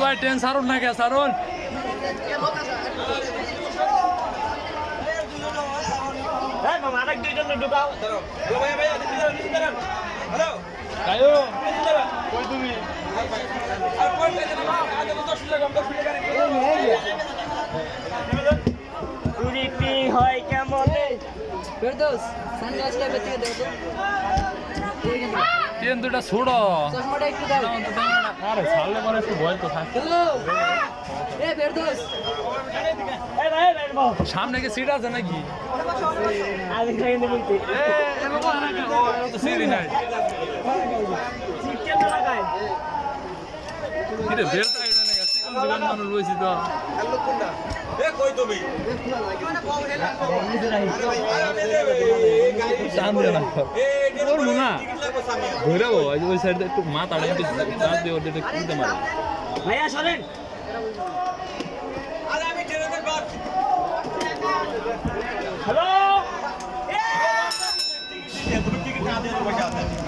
ভাই ট্রেন সারুন না কে সারুন হয় কেমন ট্রেন দুটা ছোড়ো আরে ছাড়লে পরে একটু ভয় তো থাকে সামনে কি সিট আছে নাকি সিঁড়ি নাই কিরে বের মানুষ রয়েছি তো না ধরেও ওই সাইডে একটু মাথাটা একটু কিনতে মারে ভাইয়া সরেন হ্যালো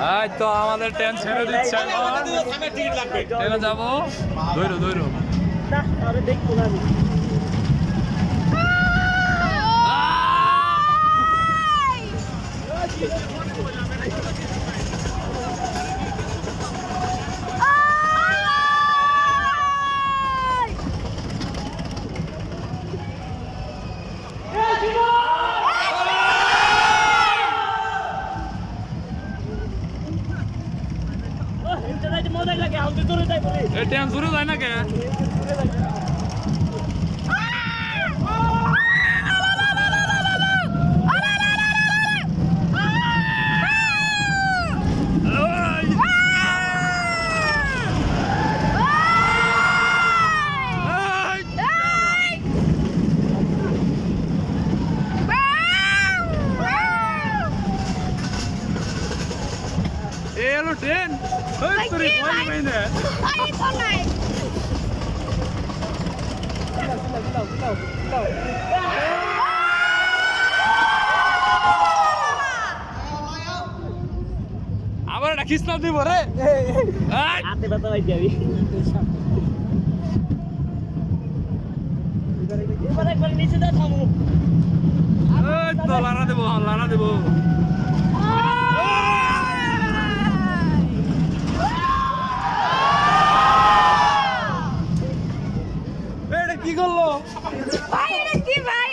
আজ তো আমাদের ট্রেন ছেড়ে দিচ্ছে ট্রেনে যাবো ধরো ধরো না আরে দেখবো না ট্রেন শুরু যায় না কে এলো ট্রেন আবার একটা খিস্তা দিব রে হাতে ব্যথা পাইছি আমি এবার একবার নিচে যা থামো তো লারা দেবো এটা কি করলো ভাই এটা কি ভাই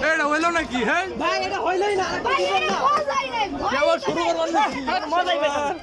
এটা হইলো নাকি হ্যাঁ ভাই এটা হইলই না ভাই এটা মজাই নাই কেবল শুরু করলাম মজাই পেলাম